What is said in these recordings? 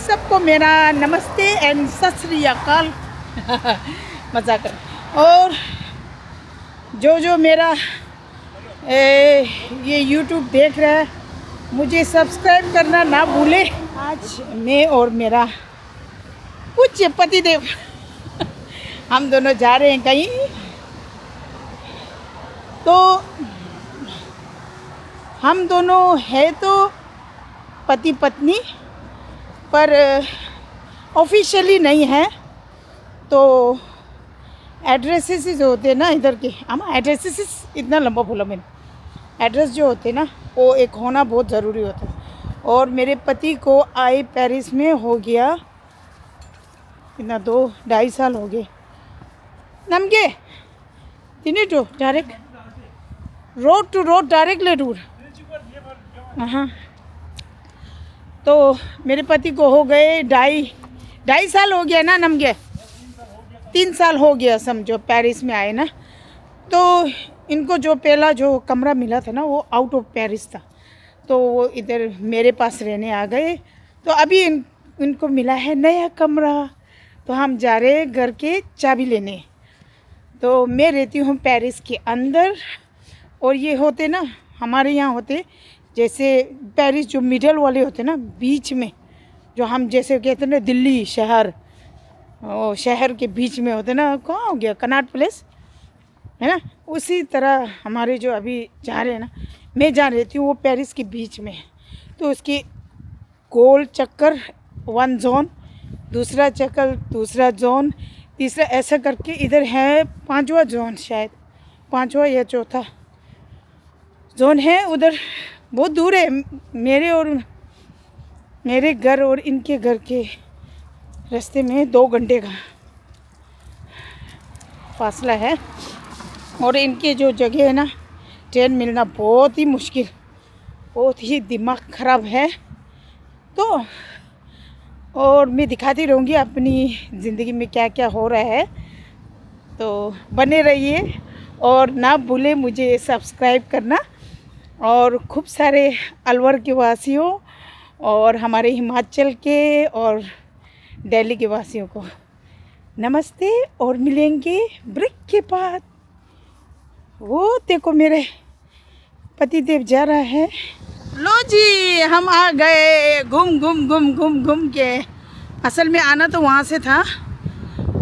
सबको मेरा नमस्ते एंड सत श्री अकाल। मजाक कर। और जो मेरा ये YouTube देख रहा है, मुझे सब्सक्राइब करना ना भूले। आज मैं और मेरा कुछ पतिदेव हम दोनों जा रहे हैं कहीं। तो हम दोनों है तो पति पत्नी, पर ऑफिशियली नहीं है। तो एड्रेसेस जो होते हैं ना इधर के, हम एड्रेसेस इतना लंबा बोला मैंने, एड्रेस जो होते हैं ना वो एक होना बहुत ज़रूरी होता है। और मेरे पति को आए पेरिस में हो गया इतना 2-2.5 साल हो गए। नमगे तीन to direct road to road direct ले टूर। हाँ, तो मेरे पति को हो गए 2.5 साल हो गया ना नमगे, 3 साल हो गया समझो पेरिस में आए ना। तो इनको जो पहला जो कमरा मिला था ना वो आउट ऑफ पेरिस था, तो वो इधर मेरे पास रहने आ गए। तो अभी इनको मिला है नया कमरा, तो हम जा रहे हैं घर के चाबी लेने। तो मैं रहती हूँ पेरिस के अंदर, और ये होते ना हमारे यहाँ होते जैसे पेरिस जो मिडल वाले होते ना बीच में, जो हम जैसे कहते हैं ना दिल्ली शहर, ओ शहर के बीच में होते ना, कहाँ हो गया कनॉट प्लेस है ना, उसी तरह हमारे जो अभी जा रहे हैं ना, मैं जा रहती हूँ वो पेरिस के बीच में। तो उसकी गोल चक्कर 1 जोन, दूसरा चक्कर दूसरा जोन, तीसरा, ऐसा करके इधर है 5वां जोन, शायद 5वां या 4था जोन है। उधर बहुत दूर है मेरे घर और इनके घर के रास्ते में 2 घंटे का फासला है। और इनके जो जगह है ना ट्रेन मिलना बहुत ही मुश्किल, बहुत ही दिमाग ख़राब है। तो और मैं दिखाती रहूँगी अपनी ज़िंदगी में क्या क्या हो रहा है, तो बने रहिए और ना भूले मुझे सब्सक्राइब करना। और खूब सारे अलवर के वासियों और हमारे हिमाचल के और दिल्ली के वासियों को नमस्ते, और मिलेंगे ब्रेक के बाद। वो देखो मेरे पतिदेव जा रहा है। लो जी, हम आ गए घूम के। असल में आना तो वहाँ से था,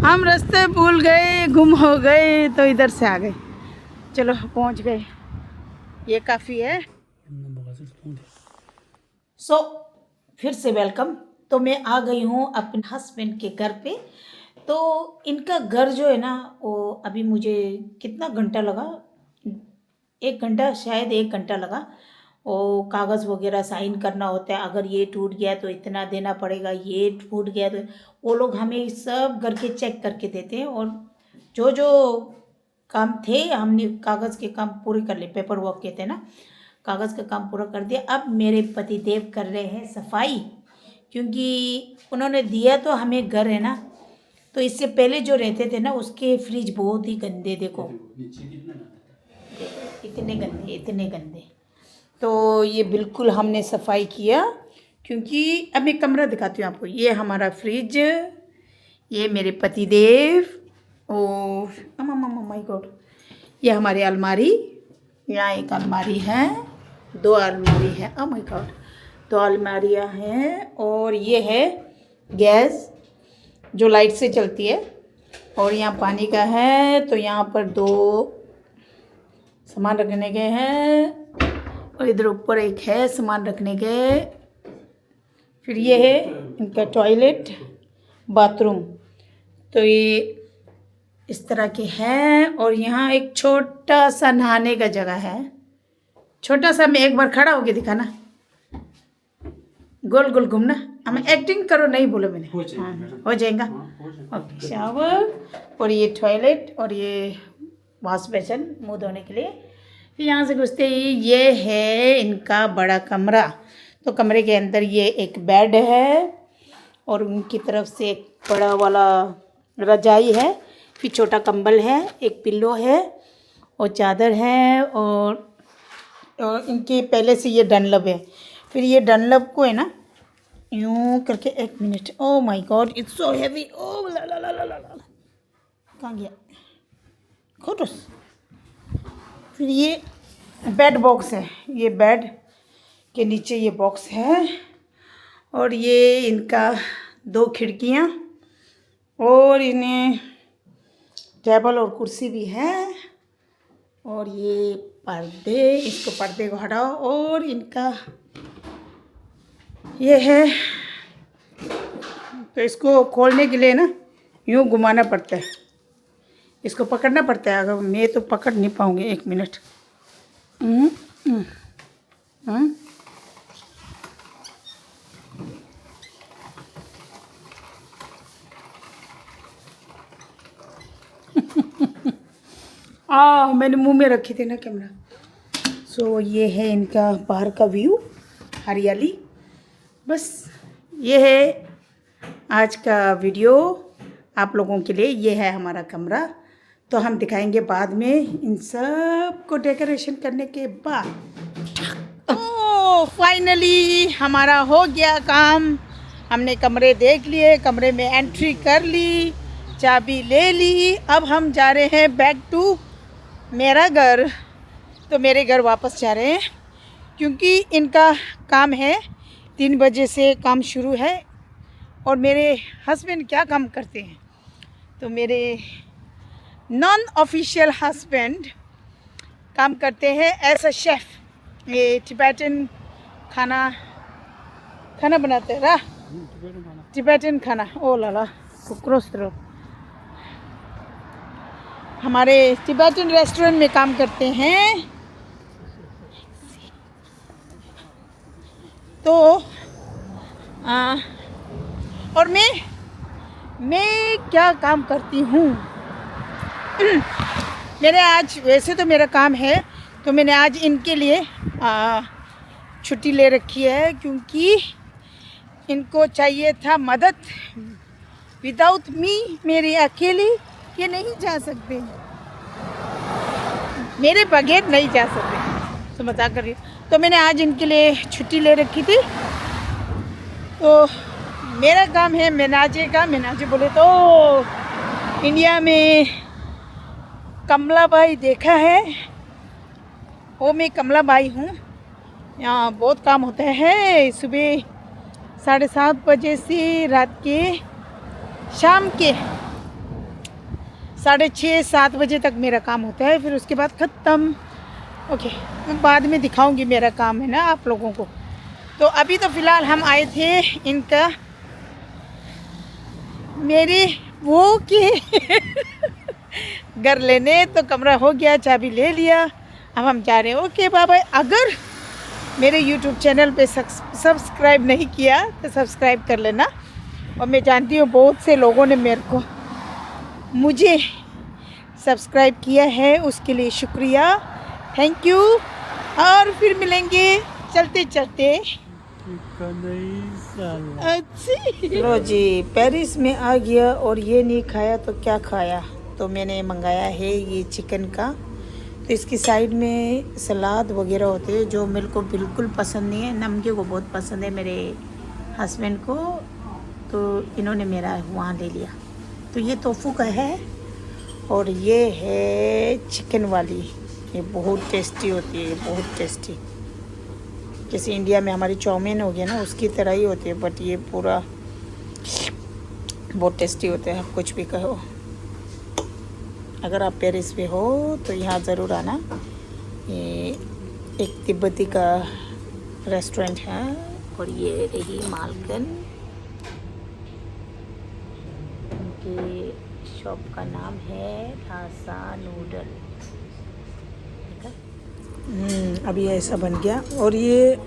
हम रास्ते भूल गए, गुम हो गए, तो इधर से आ गए। चलो पहुँच गए, ये काफ़ी है। फिर से वेलकम। तो मैं आ गई हूँ अपने हस्बैंड के घर पे। तो इनका घर जो है ना वो अभी मुझे कितना घंटा लगा, 1 घंटा, शायद 1 घंटा लगा। वो कागज़ वगैरह साइन करना होता है, अगर ये टूट गया तो इतना देना पड़ेगा, ये टूट गया तो वो लोग हमें सब घर के चेक करके देते हैं। और जो जो काम थे हमने कागज़ के काम पूरे कर लिए, पेपर वर्क कहते हैं ना, कागज़ का काम पूरा कर दिया। अब मेरे पति देव कर रहे हैं सफाई, क्योंकि उन्होंने दिया तो हमें घर है ना, तो इससे पहले जो रहते थे ना उसके फ्रिज बहुत ही गंदे, देखो इतने गंदे। तो ये बिल्कुल हमने सफाई किया, क्योंकि अब मैं कमरा दिखाती हूँ आपको। ये हमारा फ्रिज, ये मेरे पति देव, और माय गॉड, ये हमारी अलमारी, यहाँ एक अलमारी है, 2 अलमारी है, माय गॉड 2 अलमारियाँ हैं। और ये है गैस जो लाइट से चलती है, और यहाँ पानी का है। तो यहाँ पर 2 सामान रखने के हैं, और इधर ऊपर एक है सामान रखने के। फिर ये है इनका टॉयलेट बाथरूम, तो ये इस तरह के हैं। और यहाँ एक छोटा सा नहाने का जगह है, छोटा सा। मैं एक बार खड़ा होके दिखाना, गोल गोल घूमना, हमें एक्टिंग करो, नहीं बोलो मैंने, हाँ हो जाएगा। ओके, शावर, और ये टॉयलेट, और ये वॉश बेसिन मुँह धोने के लिए। फिर यहाँ से घुसते ही ये है इनका बड़ा कमरा। तो कमरे के अंदर ये एक बेड है, और उनकी तरफ से एक बड़ा वाला रजाई है, फिर छोटा कंबल है, एक पिल्लो है, और चादर है, और इनके पहले से ये डनलप है। फिर ये डनलप को है ना यूँ करके 1 minute. Oh my God it's so heavy. ओ ला ला ला ला ला ला, कहाँ गया खोटूस। फिर ये बेड बॉक्स है, ये बेड के नीचे ये बॉक्स है, और ये इनका 2 खिड़कियाँ, और इन्हें टेबल और कुर्सी भी है, और ये पर्दे, इसको पर्दे को हटाओ, और इनका ये है। तो इसको खोलने के लिए ना यूँ घुमाना पड़ता है, इसको पकड़ना पड़ता है। अगर मैं तो पकड़ नहीं पाऊँगी, 1 मिनट। मैंने मुंह में रखी थी ना कैमरा। सो ये है इनका बाहर का व्यू, हरियाली। बस ये है आज का वीडियो आप लोगों के लिए। ये है हमारा कमरा, तो हम दिखाएंगे बाद में इन सब को डेकोरेशन करने के बाद। ओह फाइनली हमारा हो गया काम। हमने कमरे देख लिए, कमरे में एंट्री कर ली, चाबी ले ली। अब हम जा रहे हैं बैक टू मेरा घर। तो मेरे घर वापस जा रहे हैं, क्योंकि इनका काम है 3 बजे से काम शुरू है। और मेरे हस्बैंड क्या काम करते हैं, तो मेरे नॉन ऑफिशियल हस्बैंड काम करते हैं एज अ शेफ़। ये टिबेटन खाना बनाते हैं ना, टिबेटन खाना। ओ लाला कुकरोच तरह हमारे टिबेटन रेस्टोरेंट में काम करते हैं। तो और मैं क्या काम करती हूँ। मेरे आज वैसे तो मेरा काम है, तो मैंने आज इनके लिए छुट्टी ले रखी है, क्योंकि इनको चाहिए था मदद। विदाउट मी, मेरी अकेली ये नहीं जा सकते, मेरे बगैर नहीं जा सकते। तो मजाक कर रही हूँ। तो मैंने आज इनके लिए छुट्टी ले रखी थी। तो मेरा काम है मेनाजे का। मेनाजे बोले तो इंडिया में कमला बाई देखा है, वो मैं कमला बाई हूँ। यहाँ बहुत काम होता है। सुबह 7:30 बजे से रात के शाम के 6:30-7 बजे तक मेरा काम होता है। फिर उसके बाद ख़त्म। ओके, मैं बाद में दिखाऊंगी मेरा काम है ना आप लोगों को। तो अभी तो फ़िलहाल हम आए थे इनका मेरे वो के घर लेने। तो कमरा हो गया, चाबी ले लिया, अब हम जा रहे हैं। Okay bye bye. अगर मेरे YouTube चैनल पे सब्सक्राइब नहीं किया तो सब्सक्राइब कर लेना। और मैं जानती हूँ बहुत से लोगों ने मुझे सब्सक्राइब किया है, उसके लिए शुक्रिया, थैंक यू। और फिर मिलेंगे चलते चलते। लो जी, पेरिस में आ गया और ये नहीं खाया तो क्या खाया। तो मैंने मंगाया है ये चिकन का। तो इसकी साइड में सलाद वगैरह होते हैं जो मेरे को बिल्कुल पसंद नहीं है। नमके को बहुत पसंद है मेरे हस्बैंड को, तो इन्होंने मेरा वहाँ ले लिया। तो ये टोफू का है, और ये है चिकन वाली। ये बहुत टेस्टी होती है, ये बहुत टेस्टी। जैसे इंडिया में हमारी चाउमीन हो गया ना, उसकी तरह ही होती है, बट ये पूरा बहुत टेस्टी होता है। आप कुछ भी कहो। अगर आप पेरिस में हो तो यहाँ ज़रूर आना। ये एक तिब्बती का रेस्टोरेंट है, और ये रही मालकन। उनके शॉप का नाम है थासा नूडल। अभी ऐसा बन गया, और ये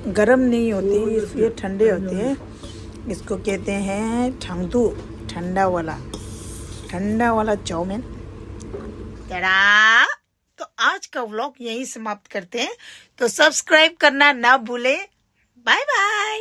गरम नहीं होती, ये ठंडे होते हैं। इसको कहते हैं ठंगदू, ठंडा वाला चाउमीन। तो आज का व्लॉग यही समाप्त करते हैं। तो सब्सक्राइब करना ना भूलें। Bye bye.